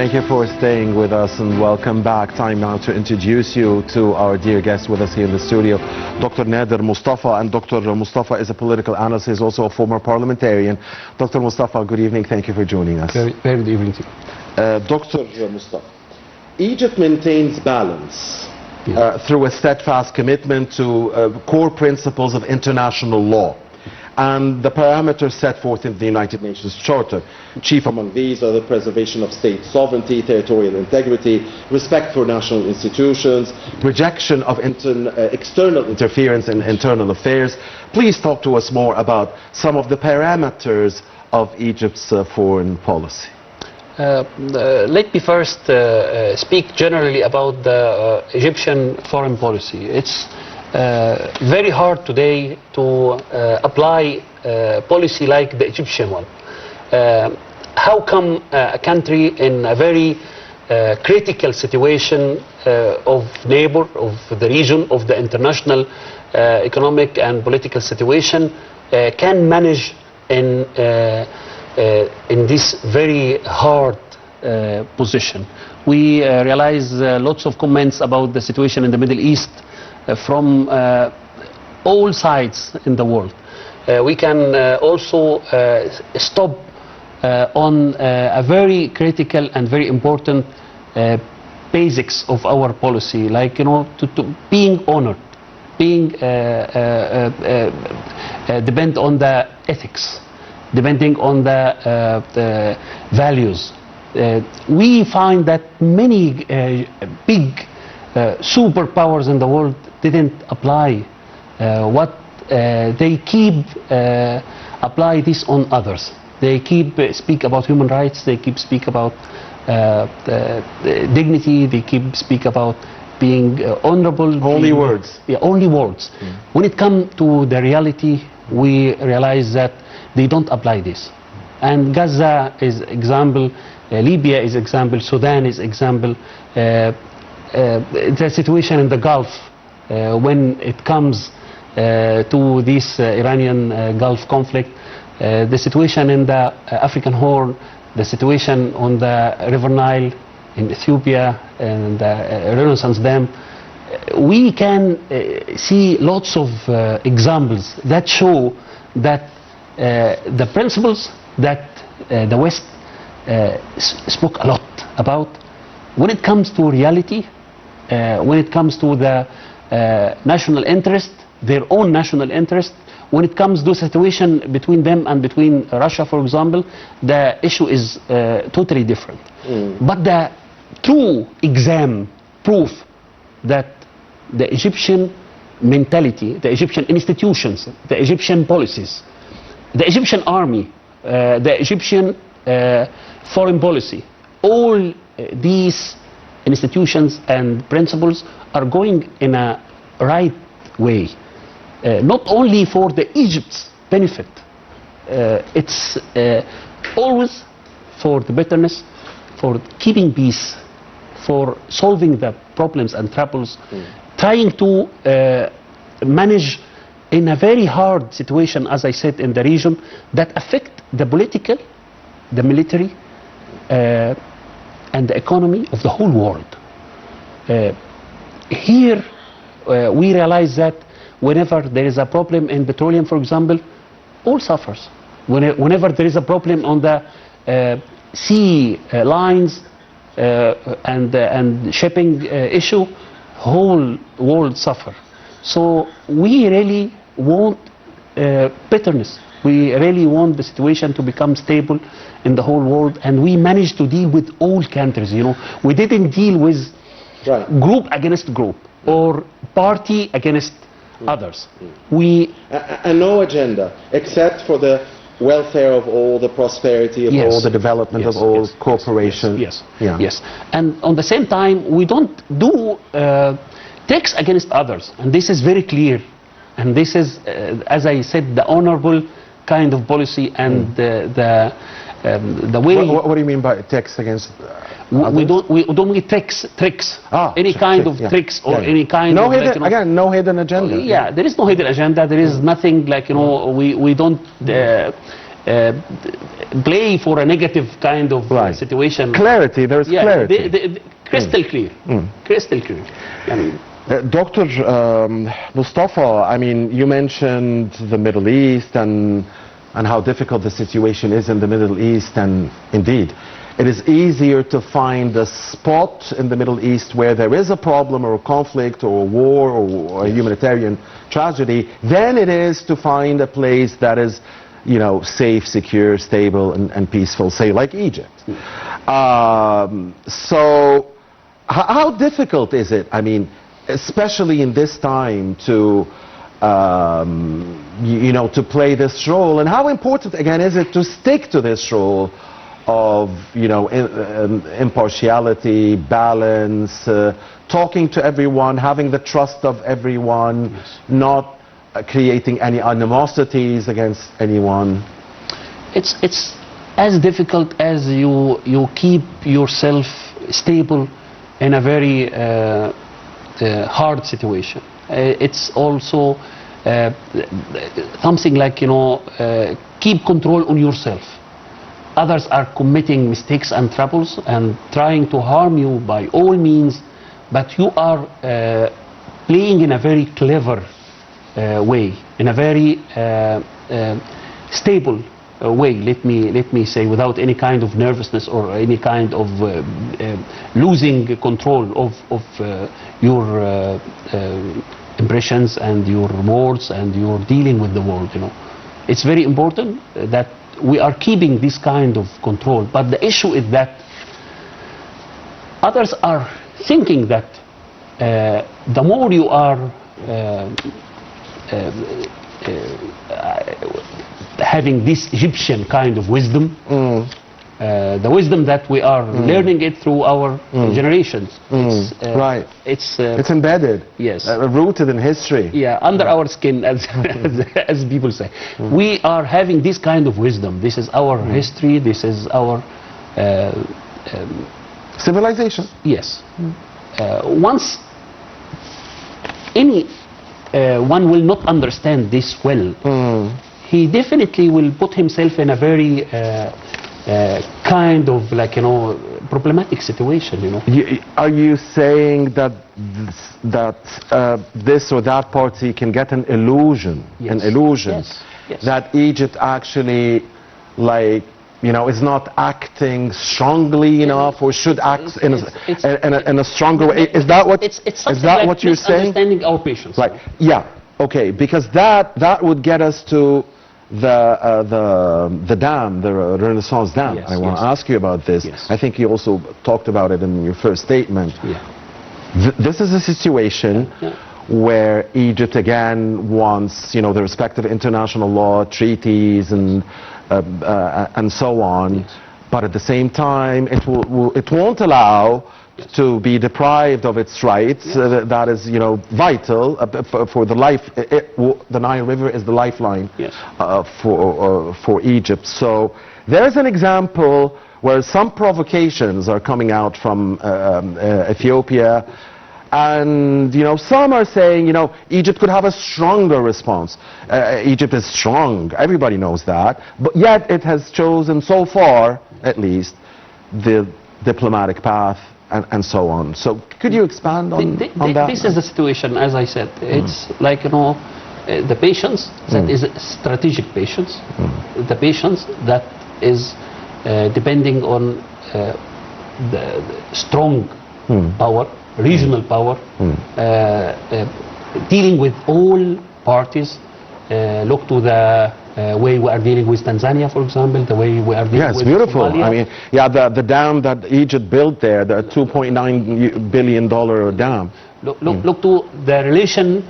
Thank you for staying with us and welcome back. Time now to introduce you to our dear guest with us here in the studio, Dr. Nader Mostafa. And Dr. Mostafa is a political analyst. He's also a former parliamentarian. Dr. Mostafa, good evening. Thank you for joining us. Very good evening to you. Dr. Mostafa, Egypt maintains balance through a steadfast commitment to core principles of international law and the parameters set forth in the United Nations Charter. Chief among these are the preservation of state sovereignty, territorial integrity, respect for national institutions, rejection of external interference in internal affairs. Please talk to us more about some of the parameters of Egypt's foreign policy. Let me first speak generally about the Egyptian foreign policy. It's very hard today to apply policy like the Egyptian one. How come a country in a very critical situation of neighbor, of the region, of the international economic and political situation can manage in this very hard position? We realize lots of comments about the situation in the Middle East from all sides in the world. We can also stop on a very critical and very important basics of our policy, like to being honored, being depend on the ethics, depending on the values. We find that many big superpowers in the world didn't apply what they keep apply this on others. They keep speak about human rights, they keep speak about dignity, they keep speak about being honorable. Only words. Yeah, only words. When it comes to the reality, we realize that they don't apply this. And Gaza is example, Libya is example, Sudan is example. The situation in the Gulf, when it comes to this Iranian Gulf conflict, the situation in the African Horn, the situation on the River Nile in Ethiopia and the Renaissance Dam, we can see lots of examples that show that the principles that the West spoke a lot about, when it comes to reality, when it comes to the national interest, their own national interest, when it comes to the situation between them and between Russia, for example, the issue is totally different. But the true exam proof that the Egyptian mentality, the Egyptian institutions, the Egyptian policies, the Egyptian army, the Egyptian foreign policy, all these institutions and principles are going in a right way, not only for the Egypt's benefit, it's always for the betterness, for keeping peace, for solving the problems and troubles, trying to manage in a very hard situation, as I said, in the region that affect the political, the military, and the economy of the whole world. Here we realize that whenever there is a problem in petroleum, for example, all suffers. Whenever there is a problem on the sea lines and shipping issue, whole world suffer. So we really want bitterness. We really want the situation to become stable in the whole world, and we managed to deal with all countries. We didn't deal with group against group or party against others. And no agenda except for the welfare of all, the prosperity of all, the development of all corporations. Yes. And on the same time, we don't do tax against others, and this is very clear. And this is, as I said, the honorable kind of policy and the way. What do you mean by tax against? We don't need tricks. Any kind of tricks or any kind of again, no hidden agenda. Yeah, there is no hidden agenda. There is nothing like we don't play for a negative kind of situation. Clarity, there's clarity. Crystal clear. Crystal clear. I mean, Dr. Mostafa, I mean, you mentioned the Middle East and how difficult the situation is in the Middle East, and indeed, it is easier to find a spot in the Middle East where there is a problem or a conflict or a war or a humanitarian tragedy than it is to find a place that is, you know, safe, secure, stable, and peaceful, say like Egypt. So how difficult is it, I mean, especially in this time, to you know, to play this role, and how important again is it to stick to this role of, you know, impartiality, balance, talking to everyone, having the trust of everyone, not creating any animosities against anyone? It's as difficult as you keep yourself stable in a very hard situation. It's also something like, you know, keep control on yourself. Others are committing mistakes and troubles and trying to harm you by all means, but you are playing in a very clever way, in a very stable way, let me say, without any kind of nervousness or any kind of losing control of your impressions and your words and your dealing with the world. You know, it's very important that we are keeping this kind of control, but the issue is that others are thinking that the more you are having this Egyptian kind of wisdom, the wisdom that we are learning it through our generations. It's embedded. Yes. Rooted in history. Yeah, under our skin, as people say. We are having this kind of wisdom. This is our history. This is our civilization. Yes. Once one will not understand this well, he definitely will put himself in a very kind of, like, you know, problematic situation, you know. Are you saying that this or that party can get an illusion, that Egypt actually, like, you know, is not acting strongly enough, or should act in a stronger way? Is that what what you're saying? Understanding our patients. Right. Yeah. Okay. Because that would get us to the dam, the Renaissance Dam. I want to ask you about this. I think you also talked about it in your first statement. This is a situation where Egypt again wants, you know, the respect of international law, treaties, and so on, but at the same time it won't allow to be deprived of its rights. That is, you know, vital for the life. The Nile River is the lifeline for Egypt. So there's an example where some provocations are coming out from Ethiopia. And, you know, some are saying, you know, Egypt could have a stronger response. Egypt is strong, everybody knows that, but yet it has chosen so far, at least, the diplomatic path and so on. So could you expand on that? This is the situation, as I said. It's like, you know, the patience that is strategic patience, the patience that is depending on the strong power, regional power, dealing with all parties. Look to the way we are dealing with Tanzania, for example, the way we are dealing with beautiful. Somalia. I mean, the dam that Egypt built there, the $2.9 billion dam. Look to the relation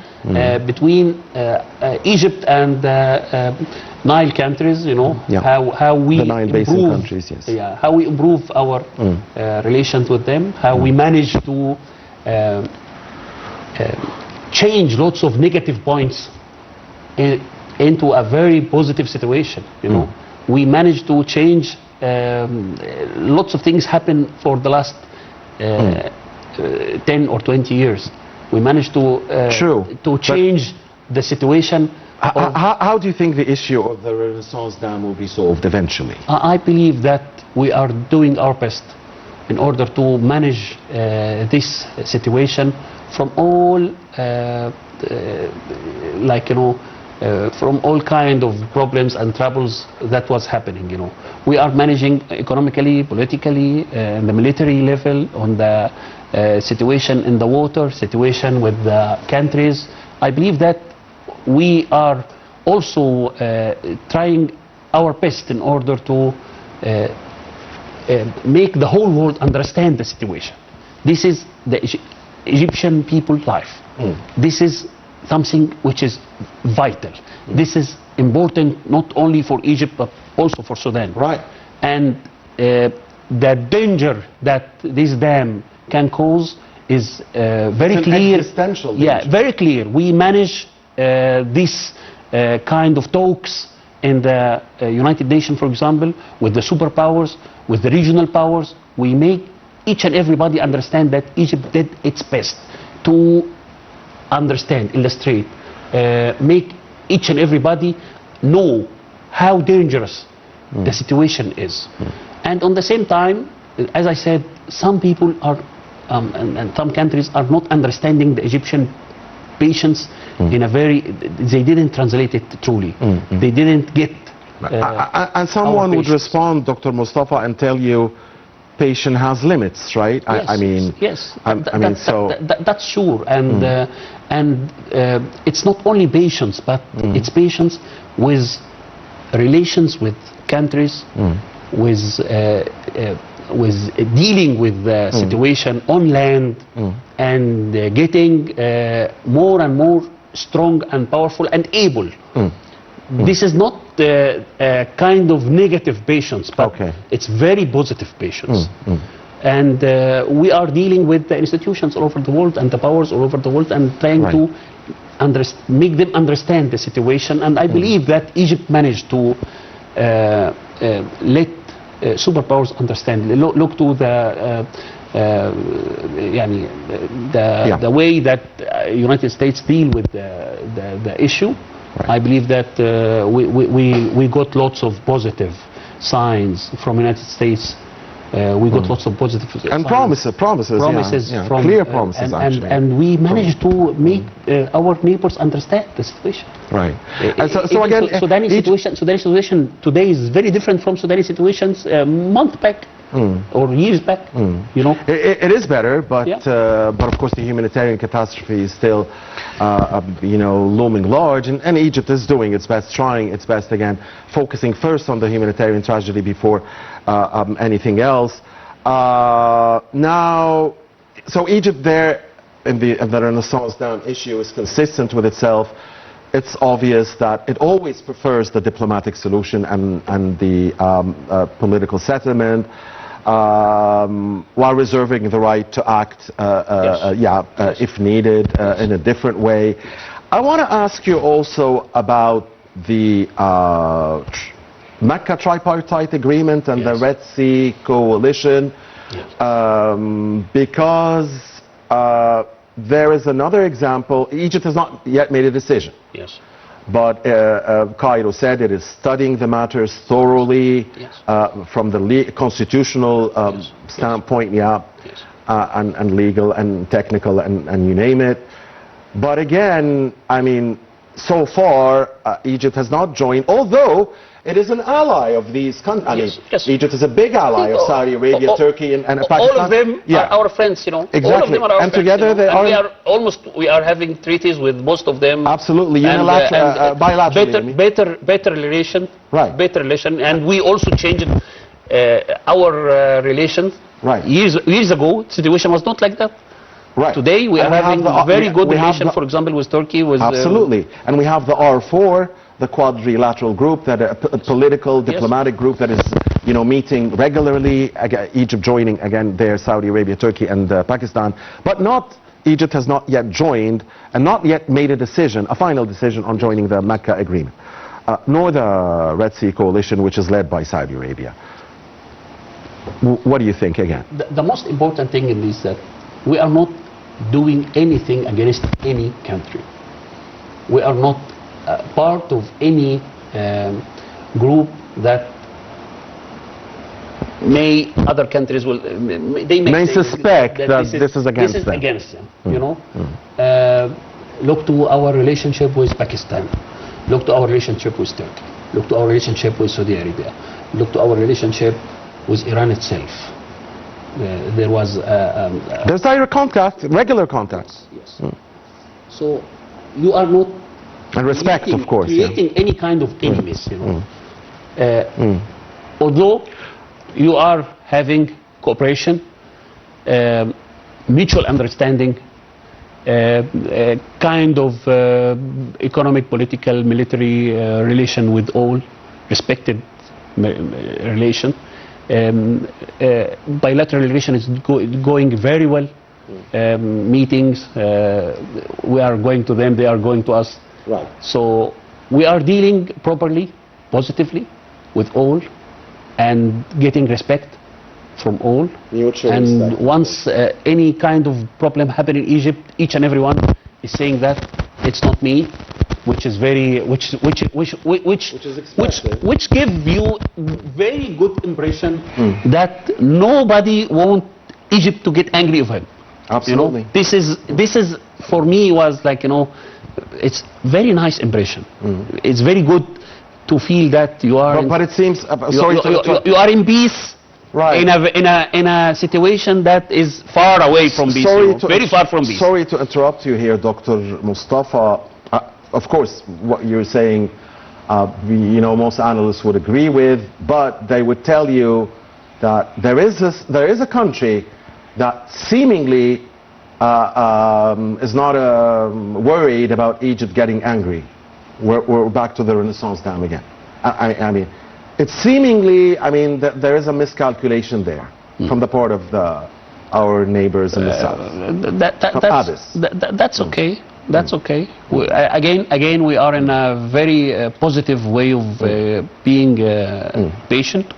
between Egypt and Nile countries, you know, how we the Nile basin countries, how we improve our relations with them, how we manage to change lots of negative points into a very positive situation, you know. We managed to change lots of things happen for the last 10 or 20 years. We managed to change the situation. How do you think the issue of the Renaissance Dam will be solved eventually? I believe that we are doing our best in order to manage this situation from all, from all kind of problems and troubles that was happening. We are managing economically, politically, in the military level, on the situation in the water, situation with the countries. I believe that we are also trying our best in order to make the whole world understand the situation. This is the Egyptian people's life. This is something which is vital. This is important not only for Egypt but also for Sudan. Right. And the danger that this dam can cause is very clear. Existential yeah, danger. very clear. We manage this kind of talks in the United Nations, for example, with the superpowers, with the regional powers. We make each and everybody understand that Egypt did its best to understand, illustrate, make each and everybody know how dangerous the situation is. And on the same time, as I said, some people are and some countries are not understanding the Egyptian patients in a very, they didn't translate it truly. They didn't get and someone would respond, Dr. Mostafa, and tell you patient has limits, right? Yes, I mean, yes, so that's sure. And it's not only patients, but it's patients with relations with countries, with dealing with the situation on land, and getting more and more strong and powerful and able. This is not kind of negative patients, but it's very positive patients. And we are dealing with the institutions all over the world and the powers all over the world and trying to make them understand the situation. And I believe that Egypt managed to let superpowers understand. Look to the way that United States deal with the issue. I believe that we got lots of positive signs from United States. We got lots of positive and signs. promises, from clear promises, actually. And we managed to make our neighbors understand the situation. Right. And so again, Sudanese situation today is very different from Sudanese situations a month back. Or years back, It is better, but of course the humanitarian catastrophe is still, looming large, and Egypt is doing its best, trying its best again, focusing first on the humanitarian tragedy before anything else. Now, so Egypt there in the Renaissance Dam issue is consistent with itself. It's obvious that it always prefers the diplomatic solution and the political settlement. While reserving the right to act, if needed, in a different way. I want to ask you also about the Mecca tripartite agreement and the Red Sea coalition, because there is another example. Egypt has not yet made a decision. Yes. But Cairo said it is studying the matters thoroughly from the constitutional standpoint, and legal and technical and you name it. But again, I mean, so far Egypt has not joined, although it is an ally of these countries. Egypt is a big ally of Saudi Arabia, Turkey, and Pakistan. All of them are our friends, Exactly. All of them are our and friends, together they are. We are having treaties with most of them. Absolutely, unilateral, bilaterally. Better relation. Right. Better relation, and we also changed our relations. Right. Years ago, situation was not like that. Right. Today we are having a very good relation, for example, with Turkey. Absolutely, and we have the R4. The quadrilateral group, that a political, diplomatic group that is, meeting regularly. Egypt joining again there, Saudi Arabia, Turkey, and Pakistan, but Egypt has not yet joined and not yet made a final decision on joining the Mecca agreement, nor the Red Sea coalition, which is led by Saudi Arabia. What do you think again? The most important thing is that we are not doing anything against any country. We are not part of any group that other countries will they may suspect that this is against them. Against them, you know. Look to our relationship with Pakistan. Look to our relationship with Turkey. Look to our relationship with Saudi Arabia. Look to our relationship with Iran itself. There was there's direct contact, regular contacts. Yes. So you are not and respect, of course, creating any kind of enemies, you know. Although you are having cooperation, mutual understanding, kind of economic, political, military relation with all, respected relation. Bilateral relation is going very well. Meetings, we are going to them, they are going to us. Right. So we are dealing properly, positively, with all, and getting respect from all. Mutual and respect. Once any kind of problem happen in Egypt, each and everyone is saying that it's not me, which is very which give you very good impression that nobody want Egypt to get angry of him. Absolutely. You know, this is for me was like, you know, it's very nice impression. It's very good to feel that you are. But it seems you are in peace. Right. In a situation that is far away from peace, very far from peace. Sorry to interrupt you here, Dr. Mostafa. Of course, what you're saying, you know, most analysts would agree with, but they would tell you that there is a country that seemingly is not worried about Egypt getting angry. We're back to the Renaissance dam again. I mean, it's seemingly, I mean, there is a miscalculation there from the part of our neighbors in the south. That's okay. That's okay. Again, we are in a very positive way of being patient.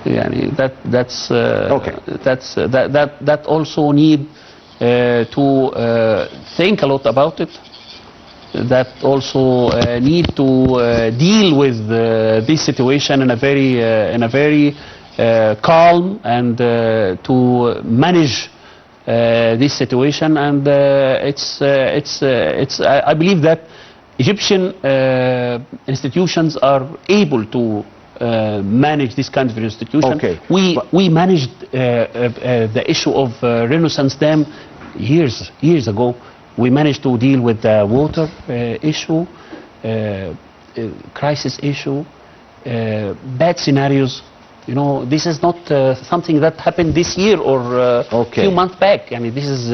Okay. That also need to think a lot about it. That also need to deal with this situation in a very calm and to manage this situation. And I believe that Egyptian institutions are able to manage this kind of institution. Okay. We managed the issue of Renaissance Dam years ago. We managed to deal with the water issue, crisis issue, bad scenarios. You know, this is not something that happened this year or a few months back. I mean, this is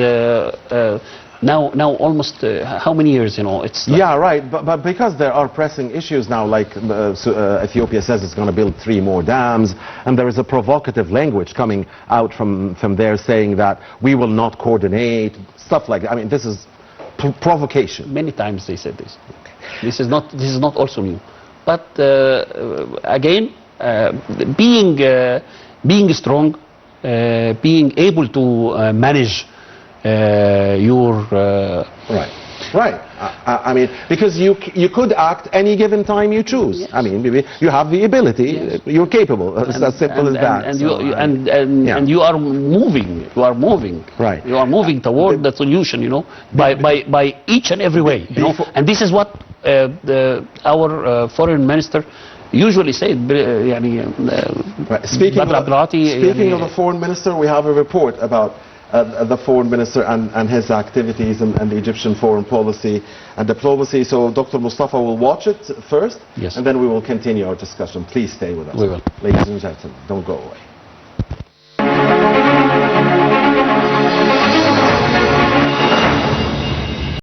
now almost how many years? You know, it's like, yeah, right. But because there are pressing issues now, like Ethiopia says it's going to build 3 more dams, and there is a provocative language coming out from there saying that we will not coordinate, stuff like that. I mean, this is provocation. Many times they said this. This is not also new. But again, being strong, being able to manage your right. I mean, because you could act any given time you choose. Yes. I mean, maybe you have the ability. Yes. You're capable. It's as simple as that. And you are moving. You are moving. Right. You are moving toward the solution. You know, by each and every way. You know, and this is what our foreign minister usually said. Speaking of the foreign minister, we have a report about the foreign minister and his activities and the Egyptian foreign policy and diplomacy. So Dr. Mostafa will watch it first, yes, and then we will continue our discussion. Please stay with us. We will. Ladies and gentlemen, don't go away.